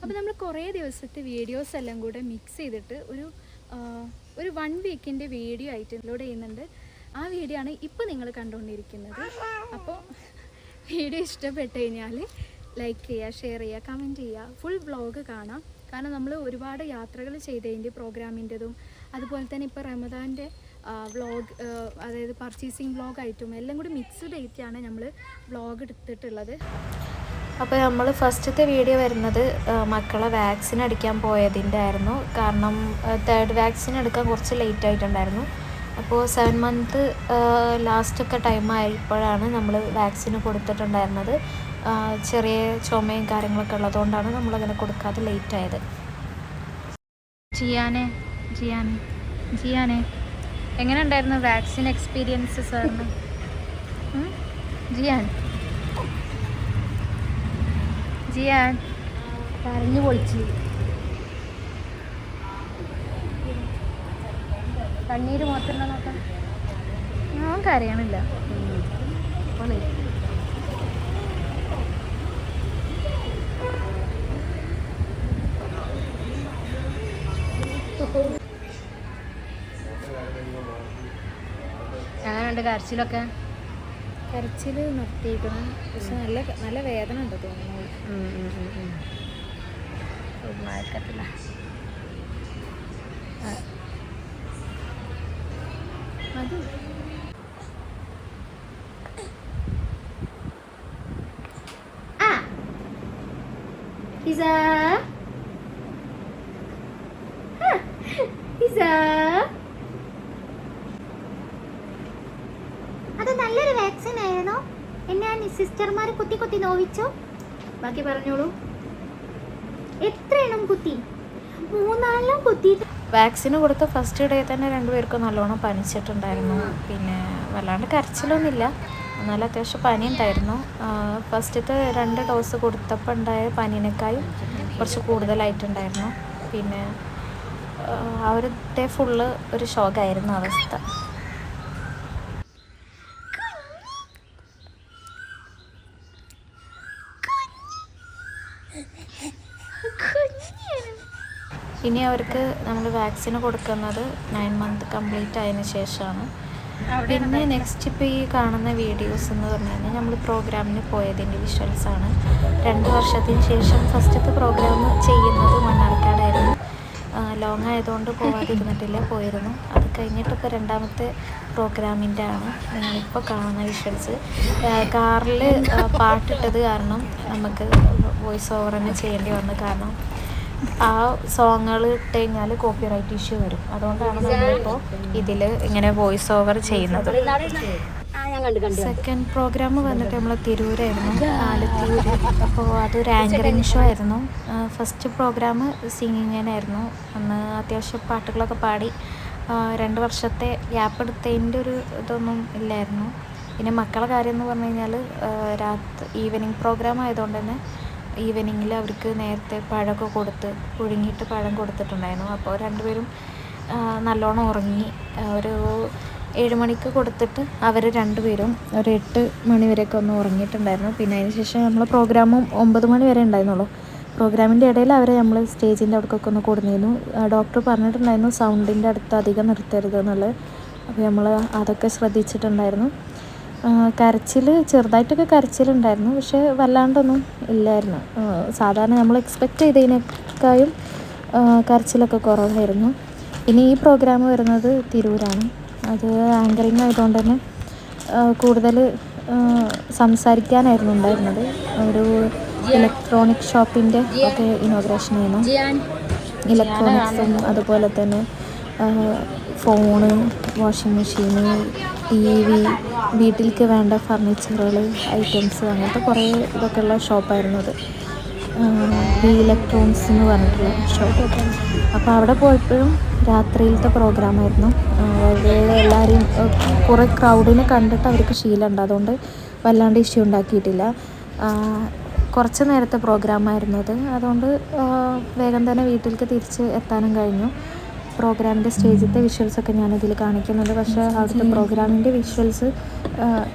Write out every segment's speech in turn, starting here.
അപ്പോൾ നമ്മൾ കുറേ ദിവസത്തെ വീഡിയോസ് എല്ലാം കൂടെ മിക്സ് ചെയ്തിട്ട് ഒരു 1 വീക്കിൻ്റെ വീഡിയോ ആയിട്ട് അപ്ലോഡ് ചെയ്യുന്നുണ്ട്. ആ വീഡിയോ ആണ് ഇപ്പോൾ നിങ്ങൾ കണ്ടുകൊണ്ടിരിക്കുന്നത്. അപ്പോൾ വീഡിയോ ഇഷ്ടപ്പെട്ട് കഴിഞ്ഞാൽ ലൈക്ക് ചെയ്യുക, ഷെയർ ചെയ്യുക, കമൻറ്റ് ചെയ്യുക, ഫുൾ വ്ളോഗ് കാണാം. കാരണം നമ്മൾ ഒരുപാട് യാത്രകൾ ചെയ്തതിൻ്റെ പ്രോഗ്രാമിൻ്റെതും അതുപോലെ തന്നെ ഇപ്പോൾ റമദാൻ്റെ വ്ളോഗ്, അതായത് പർച്ചേസിങ് വ്ളോഗായിട്ടും എല്ലാം കൂടി മിക്സ്ഡ് ആയിട്ടാണ് നമ്മൾ വ്ളോഗ് എടുത്തിട്ടുള്ളത്. അപ്പോൾ നമ്മൾ ഫസ്റ്റത്തെ വീഡിയോ വരുന്നത് മക്കളെ വാക്സിൻ അടിക്കാൻ പോയതിൻ്റെ ആയിരുന്നു. കാരണം 3rd വാക്സിൻ എടുക്കാൻ കുറച്ച് ലേറ്റ് ആയിട്ടുണ്ടായിരുന്നു. അപ്പോൾ 7 മന്ത് ലാസ്റ്റൊക്കെ ടൈമായപ്പോഴാണ് നമ്മൾ വാക്സിന് കൊടുത്തിട്ടുണ്ടായിരുന്നത്. ചെറിയ ചുമയും കാര്യങ്ങളൊക്കെ ഉള്ളതുകൊണ്ടാണ് നമ്മളങ്ങനെ കൊടുക്കാതെ ലേറ്റ് ആയത്. ജിയാനെ എങ്ങനെ ഉണ്ടായിരുന്നു വാക്സിൻ എക്സ്പീരിയൻസ് സാറിന്? ജിയാൻ കരഞ്ഞു പൊളിച്ച്, കണ്ണീര് മൊത്തമുണ്ടോ നോക്കാം. ഞാൻ കരയണില്ല. എങ്ങനെയുണ്ട് കരച്ചിലൊക്കെ? കരച്ചിൽ നിർത്തിയിരിക്കണം, പക്ഷെ നല്ല വേദന ഉണ്ട് തോന്നുന്നു. മയക്കത്തില്ല. അത് അത് നല്ലൊരു വാക്സിൻ ആയിരുന്നോ? എന്നെ സിസ്റ്റർമാർ കുത്തി നോവിച്ചോ? ബാക്കി പറഞ്ഞോളൂ. എത്ര എണ്ണം കുത്തി? 3-4 കുത്തി. വാക്സിന് കൊടുത്ത ഫസ്റ്റ് ഡേ തന്നെ 2 പേർക്കും നല്ലോണം പനിച്ചിട്ടുണ്ടായിരുന്നു. പിന്നെ വല്ലാണ്ട് കരച്ചിലൊന്നുമില്ല, എന്നാലും അത്യാവശ്യം പനി ഉണ്ടായിരുന്നു. ഫസ്റ്റത്തെ 2 ഡോസ് കൊടുത്തപ്പോൾ ഉണ്ടായ പനിനേക്കാളും കുറച്ച് കൂടുതലായിട്ടുണ്ടായിരുന്നു. പിന്നെ ആ ഒരു ഡേ ഫുള്ള് ഒരു ഷോക്കായിരുന്നു അവസ്ഥ. ഇനി അവർക്ക് നമ്മൾ വാക്സിന് കൊടുക്കുന്നത് 9 മന്ത് കംപ്ലീറ്റ് ആയതിനു ശേഷമാണ്. പിന്നെ നെക്സ്റ്റ് ഇപ്പോൾ ഈ കാണുന്ന വീഡിയോസ് എന്ന് പറഞ്ഞു കഴിഞ്ഞാൽ നമ്മൾ പ്രോഗ്രാമിന് പോയതിൻ്റെ വിഷ്വൽസാണ്. 2 വർഷത്തിന് ശേഷം ഫസ്റ്റത്തെ പ്രോഗ്രാം ചെയ്യുന്നത് മണ്ണാർക്കാടായിരുന്നു. ലോങ് ആയതുകൊണ്ട് പോകാതിരുന്നിട്ടില്ല, പോയിരുന്നു. അത് കഴിഞ്ഞിട്ട് ഇപ്പോൾ 2ാമത്തെ പ്രോഗ്രാമിൻ്റെ ആണ് നിങ്ങളിപ്പോൾ കാണുന്ന വിഷ്വൽസ്. കാറിൽ പാട്ടിട്ടത് കാരണം നമുക്ക് വോയിസ് ഓവർ തന്നെ ചെയ്യേണ്ടി വന്നു. കാരണം ആ സോങ്ങുകൾ ഇട്ട് കഴിഞ്ഞാൽ കോപ്പിറൈറ്റ് ഇഷ്യൂ വരും. അതുകൊണ്ടാണ് നമ്മളിപ്പോൾ ഇതിൽ ഇങ്ങനെ വോയിസ് ഓവർ ചെയ്യുന്നത്. സെക്കൻഡ് പ്രോഗ്രാം വന്നിട്ട് നമ്മൾ തിരൂരായിരുന്നു, ആലത്തിയൂർ. അപ്പോൾ അതൊരു ആങ്കറിങ് ഷോ ആയിരുന്നു. ഫസ്റ്റ് പ്രോഗ്രാം സിംഗിങ്ങിനായിരുന്നു. അന്ന് അത്യാവശ്യം പാട്ടുകളൊക്കെ പാടി. 2 വർഷത്തെ ഗ്യാപ്പ് എടുത്തതിൻ്റെ ഒരു ഇതൊന്നും ഇല്ലായിരുന്നു. പിന്നെ മക്കളുടെ കാര്യം എന്ന് പറഞ്ഞു കഴിഞ്ഞാൽ ഈവനിങ് പ്രോഗ്രാം ആയതുകൊണ്ട് തന്നെ ഈവനിങ്ങിൽ അവർക്ക് നേരത്തെ പഴമൊക്കെ കൊടുത്ത് പുഴുങ്ങിയിട്ട് പഴം കൊടുത്തിട്ടുണ്ടായിരുന്നു. അപ്പോൾ 2 പേരും നല്ലോണം ഉറങ്ങി. ഒരു 7 മണിക്ക് കൊടുത്തിട്ട് അവർ 2 പേരും ഒരു 8 മണി വരെയൊക്കെ ഒന്ന് ഉറങ്ങിയിട്ടുണ്ടായിരുന്നു. പിന്നെ അതിന് ശേഷം നമ്മൾ പ്രോഗ്രാമും 9 മണി വരെ ഉണ്ടായിരുന്നുള്ളൂ. പ്രോഗ്രാമിൻ്റെ ഇടയിൽ അവരെ നമ്മൾ സ്റ്റേജിൻ്റെ അടുക്കൊക്കെ ഒന്ന് കൊടുന്നിരുന്നു. ഡോക്ടർ പറഞ്ഞിട്ടുണ്ടായിരുന്നു സൗണ്ടിൻ്റെ അടുത്ത് അധികം നിർത്തരുത് എന്നുള്ളത്. അപ്പോൾ നമ്മൾ അതൊക്കെ ശ്രദ്ധിച്ചിട്ടുണ്ടായിരുന്നു. കരച്ചിൽ ചെറുതായിട്ടൊക്കെ കരച്ചിലുണ്ടായിരുന്നു, പക്ഷേ വല്ലാണ്ടൊന്നും ഇല്ലായിരുന്നു. സാധാരണ നമ്മൾ എക്സ്പെക്റ്റ് ചെയ്തതിനേക്കാളും കരച്ചിലൊക്കെ കുറവായിരുന്നു. ഇനി ഈ പ്രോഗ്രാം വരുന്നത് തിരൂരാണ്. അത് ആങ്കറിങ് ആയതുകൊണ്ട് തന്നെ കൂടുതൽ സംസാരിക്കാനായിരുന്നു ഉണ്ടായിരുന്നത്. ഒരു ഇലക്ട്രോണിക് ഷോപ്പിൻ്റെ ഒക്കെ ഇനോഗ്രേഷൻ ആയിരുന്നു. ഇലക്ട്രോണിക്സും അതുപോലെ തന്നെ ഫോണ്, വാഷിംഗ് മെഷീന്, TV, വീട്ടിലേക്ക് വേണ്ട ഫർണിച്ചറുകൾ, ഐറ്റംസ്, അങ്ങനത്തെ കുറേ ഇതൊക്കെയുള്ള ഷോപ്പായിരുന്നു അത്. ഇലക്ട്രോണിക്സ് എന്ന് പറഞ്ഞിട്ടുള്ള ഷോപ്പ്. അപ്പോൾ അവിടെ പോയപ്പോഴും രാത്രിയിലത്തെ പ്രോഗ്രാമായിരുന്നു. എല്ലാവരെയും കുറേ ക്രൗഡിനെ കണ്ടിട്ട് അവർക്ക് ശീലമുണ്ട്, അതുകൊണ്ട് വല്ലാണ്ട് ഇഷ്യൂ ഉണ്ടാക്കിയിട്ടില്ല. കുറച്ച് നേരത്തെ പ്രോഗ്രാമായിരുന്നു അത്, അതുകൊണ്ട് വേഗം തന്നെ വീട്ടിലേക്ക് തിരിച്ച് എത്താനും കഴിഞ്ഞു. പ്രോഗ്രാമിൻ്റെ സ്റ്റേജിലത്തെ വിഷ്വൽസൊക്കെ ഞാനിതിൽ കാണിക്കുന്നുണ്ട്. പക്ഷേ അവിടുത്തെ പ്രോഗ്രാമിൻ്റെ വിഷ്വൽസ്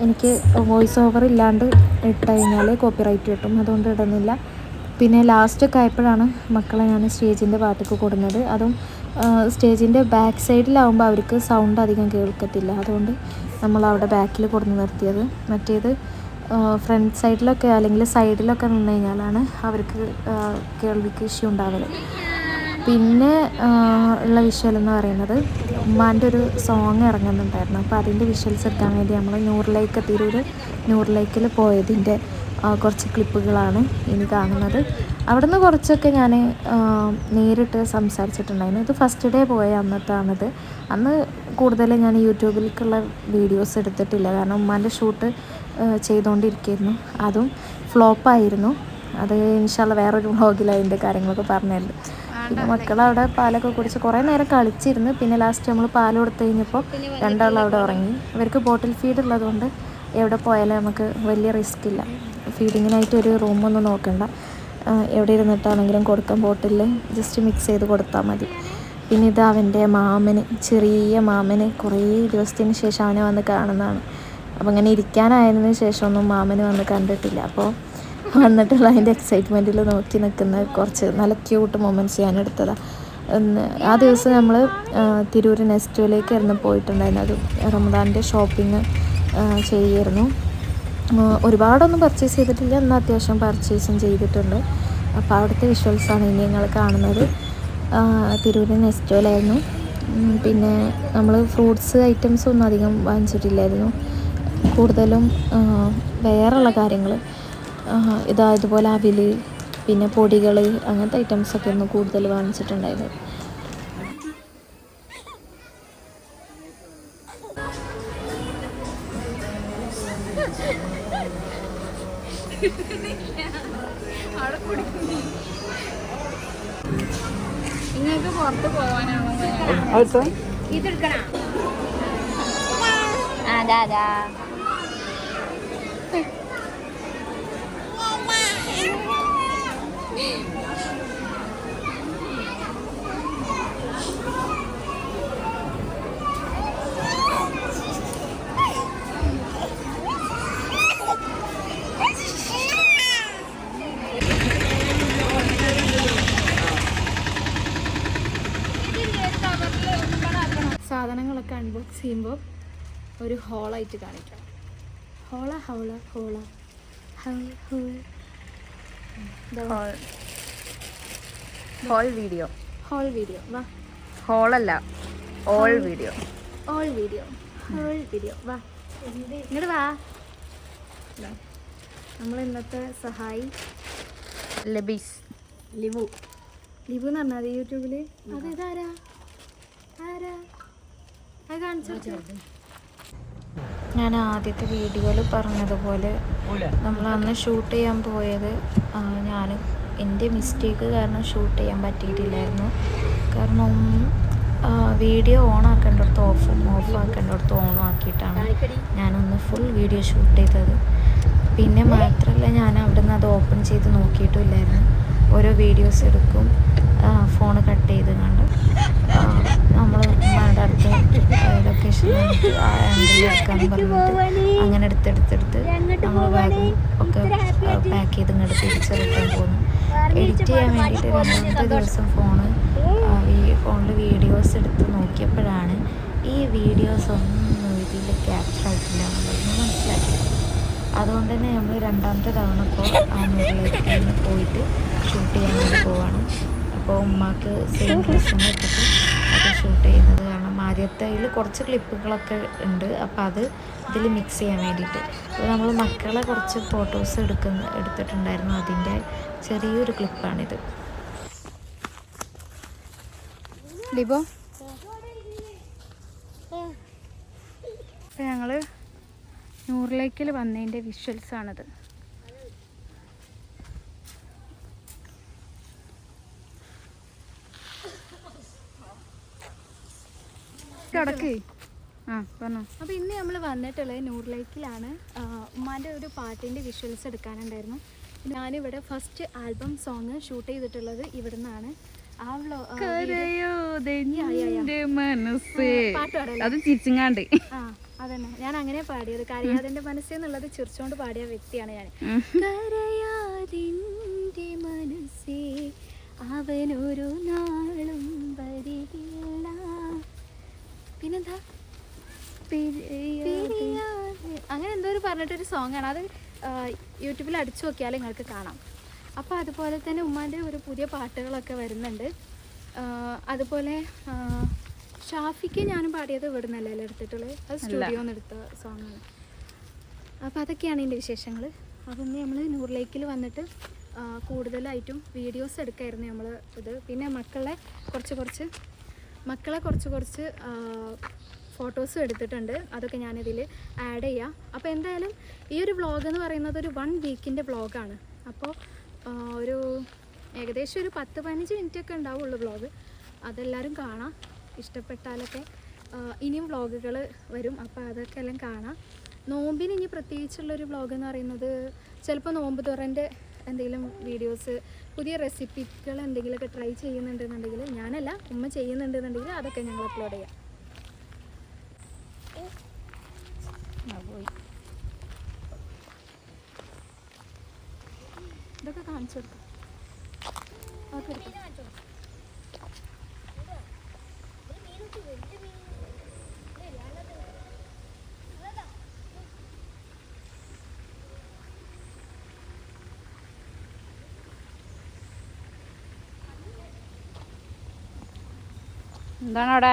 എനിക്ക് വോയിസ് ഓവർ ഇല്ലാണ്ട് ഇട്ട് കഴിഞ്ഞാൽ കോപ്പിറൈറ്റ് കിട്ടും, അതുകൊണ്ട് ഇടുന്നില്ല. പിന്നെ ലാസ്റ്റൊക്കെ ആയപ്പോഴാണ് മക്കളെ ഞാൻ സ്റ്റേജിൻ്റെ ഭാഗത്തേക്ക് കൊടുക്കുന്നത്. അതും സ്റ്റേജിൻ്റെ ബാക്ക് സൈഡിലാവുമ്പോൾ അവർക്ക് സൗണ്ട് അധികം കേൾക്കത്തില്ല. അതുകൊണ്ട് നമ്മളവിടെ ബാക്കിൽ കൊടുന്ന് നിർത്തിയത്. മറ്റേത് ഫ്രണ്ട് സൈഡിലൊക്കെ അല്ലെങ്കിൽ സൈഡിലൊക്കെ നിന്ന് കഴിഞ്ഞാലാണ് അവർക്ക് കേൾവിക്ക് ഇഷ്യൂ ഉണ്ടാവല്. പിന്നെ ഉള്ള വിഷ്വൽ എന്ന് പറയുന്നത് ഉമ്മാൻ്റെ ഒരു സോങ് ഇറങ്ങുന്നുണ്ടായിരുന്നു. അപ്പോൾ അതിൻ്റെ വിഷ്വൽസ് എടുക്കാൻ വേണ്ടി നമ്മൾ തിരൂർ നൂർ ലേക്കിൽ പോയതിൻ്റെ കുറച്ച് ക്ലിപ്പുകളാണ് ഇനി കാണുന്നത്. അവിടെ നിന്ന് കുറച്ചൊക്കെ ഞാൻ നേരിട്ട് സംസാരിച്ചിട്ടുണ്ടായിരുന്നു. ഇത് ഫസ്റ്റ് ഡേ പോയ അന്നത്താണിത്. അന്ന് കൂടുതൽ ഞാൻ യൂട്യൂബിലേക്കുള്ള വീഡിയോസ് എടുത്തിട്ടില്ല, കാരണം ഉമ്മാൻ്റെ ഷൂട്ട് ചെയ്തുകൊണ്ടിരിക്കുകയായിരുന്നു. അതും ഫ്ലോപ്പായിരുന്നു. അത് ഇൻഷാല്ല വേറൊരു വ്ളോഗിൽ അതിൻ്റെ കാര്യങ്ങളൊക്കെ പറഞ്ഞിട്ടുണ്ട്. പിന്നെ മക്കളവിടെ പാലൊക്കെ കുടിച്ച് കുറേ നേരം കളിച്ചിരുന്നു. പിന്നെ ലാസ്റ്റ് നമ്മൾ പാൽ കൊടുത്തു കഴിഞ്ഞപ്പോൾ രണ്ടാളും അവിടെ ഉറങ്ങി. ഇവർക്ക് ബോട്ടിൽ ഫീഡ് ഉള്ളതുകൊണ്ട് എവിടെ പോയാലും നമുക്ക് വലിയ റിസ്ക് ഇല്ല. ഫീഡിങ്ങിനായിട്ട് ഒരു റൂമൊന്നും നോക്കണ്ട, എവിടെ ഇരുന്നിട്ടാണെങ്കിലും കൊടുക്കാൻ ബോട്ടിൽ ജസ്റ്റ് മിക്സ് ചെയ്ത് കൊടുത്താൽ മതി. പിന്നെ ഇത് അവൻ്റെ ചെറിയ മാമന് കുറേ ദിവസത്തിന് ശേഷം അവനെ വന്ന് കാണുന്നതാണ്. അപ്പോൾ അങ്ങനെ ഇരിക്കാനായതിനു ശേഷമൊന്നും മാമന് വന്ന് കണ്ടിട്ടില്ല. അപ്പോൾ വന്നിട്ടുള്ള അതിൻ്റെ എക്സൈറ്റ്മെൻറ്റിൽ നോക്കി നിൽക്കുന്ന കുറച്ച് നല്ല ക്യൂട്ട് മൊമെൻറ്റ്സ് ഞാൻ എടുത്തതാണ്. ആ ദിവസം നമ്മൾ തിരൂർ നെസ്റ്റോയിലേക്കായിരുന്നു പോയിട്ടുണ്ടായിരുന്നത്. റമദാൻ്റെ ഷോപ്പിംഗ് ചെയ്യായിരുന്നു. ഒരുപാടൊന്നും പർച്ചേസ് ചെയ്തിട്ടില്ല, എന്നാൽ അത്യാവശ്യം പർച്ചേസും ചെയ്തിട്ടുണ്ട്. അപ്പോൾ അവിടുത്തെ വിഷ്വൽസാണ് ഇനി ഞങ്ങൾ കാണുന്നത്. തിരൂർ നെസ്റ്റോയിലായിരുന്നു. പിന്നെ നമ്മൾ ഫ്രൂട്ട്സ് ഐറ്റംസ് ഒന്നും അധികം വാങ്ങിച്ചിട്ടില്ലായിരുന്നു. കൂടുതലും വേറെയുള്ള കാര്യങ്ങൾ ഇതുപോലെ അവിൽ, പിന്നെ പൊടികൾ, അങ്ങനത്തെ ഐറ്റംസൊക്കെ ഒന്ന് കൂടുതൽ വാങ്ങിച്ചിട്ടുണ്ടായിരുന്നു. നിങ്ങൾക്ക് പുറത്ത് പോകാനാണോ ഇതെടുക്കണ? അതാ സാധനങ്ങളൊക്കെ അൺബോക്സ് ചെയ്യുമ്പോൾ ഒരു ഹോളായിട്ട് കാണിക്കാം. ഹോൾ വീഡിയോ വാ. ഹോളല്ല, ഓൾ വീഡിയോ വാ ഇങ്ങോട്ട് വാ. നമ്മൾ ഇന്നത്തെ സഹായി ലിവു എന്ന് പറഞ്ഞാൽ യൂട്യൂബിൽ അതേതാരാ അത് കാണിച്ചു. ഞാൻ ആദ്യത്തെ വീഡിയോയിൽ പറഞ്ഞതുപോലെ നമ്മൾ അന്ന് ഷൂട്ട് ചെയ്യാൻ പോയത് ഞാൻ എൻ്റെ മിസ്റ്റേക്ക് കാരണം ഷൂട്ട് ചെയ്യാൻ പറ്റിയിട്ടില്ലായിരുന്നു. കാരണം വീഡിയോ ഓൺ ആക്കേണ്ടടുത്ത് ഓഫ് ആക്കേണ്ടടുത്ത് ഓൺ ആക്കിയിട്ടാണ് ഞാനൊന്ന് ഫുൾ വീഡിയോ ഷൂട്ട് ചെയ്തത്. പിന്നെ മാത്രമല്ല, ഞാൻ അവിടെ നിന്ന് അത് ഓപ്പൺ ചെയ്ത് നോക്കിയിട്ടുമില്ലായിരുന്നു. ഓരോ വീഡിയോസ് എടുക്കും, ഫോൺ കട്ട് ചെയ്ത് കണ്ട് നമ്മൾ ഉമ്മയുടെ അടുത്ത് ലൊക്കേഷൻ ആ ആംഗിളിൽ എടുക്കാമെന്ന് പറഞ്ഞിട്ട് അങ്ങനെ എടുത്തെടുത്ത് നമ്മൾ ബാഗും ഒക്കെ പാക്ക് ചെയ്ത് ഇങ്ങോട്ട് തിരിച്ച് റിട്ടേൺ പോകുന്നു. എഡിറ്റ് ചെയ്യാൻ വേണ്ടിയിട്ട് രണ്ടാമത്തെ ദിവസം ഫോണിൽ വീഡിയോസ് എടുത്ത് നോക്കിയപ്പോഴാണ് ഈ വീഡിയോസ് ഒന്നും ഇതിൽ ക്യാപ്ചർ ആയിട്ടില്ല എന്നുള്ളത് മനസ്സിലാക്കി. അതുകൊണ്ട് തന്നെ നമ്മൾ രണ്ടാമത്തെ തവണ ഇപ്പോൾ ആ നൂറിലേക്ക് പോയിട്ട് ഷൂട്ട് ചെയ്യാൻ വേണ്ടി പോവാണ്. അപ്പോൾ ഉമ്മാക്ക് സെയിം ഡ്രസ്സും ഇട്ടിട്ട് അത് ഷൂട്ട് ചെയ്യുന്നത് കാരണം ആദ്യത്തേതിൽ കുറച്ച് ക്ലിപ്പുകളൊക്കെ ഉണ്ട്. അപ്പോൾ അത് ഇതിൽ മിക്സ് ചെയ്യാൻ വേണ്ടിയിട്ട് അപ്പോൾ നമ്മൾ മക്കളെ കുറച്ച് ഫോട്ടോസ് എടുത്തിട്ടുണ്ടായിരുന്നു. അതിൻ്റെ ചെറിയൊരു ക്ലിപ്പാണിത്. ലിബോ, അപ്പോൾ ഞങ്ങൾ നൂറിലേക്കിൽ വന്നതിൻ്റെ വിഷ്വൽസാണിത്. കിടക്കേ പറഞ്ഞു. അപ്പോൾ ഇന്ന് നമ്മൾ വന്നിട്ടുള്ളത് നൂറിലേക്കിലാണ്. ഉമ്മാൻ്റെ ഒരു പാട്ടിൻ്റെ വിഷ്വൽസ് എടുക്കാനുണ്ടായിരുന്നു. ഞാനിവിടെ ഫസ്റ്റ് ആൽബം സോങ് ഷൂട്ട് ചെയ്തിട്ടുള്ളത് ഇവിടെ നിന്നാണ്. അത് ചിരിച്ചിങ്ങാണ്ട് അതന്നെ ഞാൻ അങ്ങനെ പാടിയത്. കരയാതിൻ്റെ മനസ്സെന്നുള്ളത് ചിരിച്ചോണ്ട് പാടിയ വ്യക്തിയാണ് ഞാൻ. കരയാതിൻ്റെ മനസ്സേ അവനൊരു നാളും വരികില്ല. പിന്നെന്താ അങ്ങനെ എന്തോ ഒരു പറഞ്ഞിട്ടൊരു സോങ്ങാണ് അത്. യൂട്യൂബിൽ അടിച്ചു നോക്കിയാൽ നിങ്ങൾക്ക് കാണാം. അപ്പോൾ അതുപോലെ തന്നെ ഉമ്മാൻ്റെ ഒരു പുതിയ പാട്ടുകളൊക്കെ വരുന്നുണ്ട്. അതുപോലെ ഷാഫിക്ക് ഞാനും പാടിയത് ഇവിടെ നിന്നല്ലേ എടുത്തിട്ടുള്ളത്, അത് സ്റ്റുഡിയോയിൽ നിന്ന് എടുത്ത സോങ്ങാണ്. അപ്പോൾ അതൊക്കെയാണ് എൻ്റെ വിശേഷങ്ങൾ. അപ്പം ഇന്ന് നമ്മൾ നൂറിലേക്കിൽ വന്നിട്ട് കൂടുതലായിട്ടും വീഡിയോസ് എടുക്കായിരുന്നു നമ്മൾ ഇത്. പിന്നെ മക്കളെ കുറച്ച് ഫോട്ടോസും എടുത്തിട്ടുണ്ട്. അതൊക്കെ ഞാനിതിൽ ആഡ് ചെയ്യാം. അപ്പോൾ എന്തായാലും ഈ ഒരു വ്ളോഗ് എന്ന് പറയുന്നത് ഒരു 1 വീക്കിൻ്റെ വ്ളോഗാണ്. അപ്പോൾ ഒരു ഏകദേശം ഒരു 10-15 മിനിറ്റൊക്കെ ഉണ്ടാവുള്ളൂ വ്ളോഗ്. അതെല്ലാവരും കാണാം. ഇഷ്ടപ്പെട്ടാലൊക്കെ ഇനിയും വ്ളോഗുകൾ വരും. അപ്പോൾ അതൊക്കെ എല്ലാം കാണാം. നോമ്പിന് ഇനി പ്രത്യേകിച്ചുള്ളൊരു വ്ളോഗ് എന്ന് പറയുന്നത് ചിലപ്പോൾ നോമ്പ് തുറൻ്റെ എന്തെങ്കിലും വീഡിയോസ്, പുതിയ റെസിപ്പികൾ എന്തെങ്കിലുമൊക്കെ ട്രൈ ചെയ്യുന്നുണ്ടെന്നുണ്ടെങ്കിൽ, ഞാനല്ല ഉമ്മ ചെയ്യുന്നുണ്ടെന്നുണ്ടെങ്കിൽ അതൊക്കെ ഞങ്ങൾ അപ്ലോഡ് ചെയ്യാം. ഇതൊക്കെ കാണിച്ചു കൊടുക്കാം. ഓക്കെ എന്താണ് അവിടെ?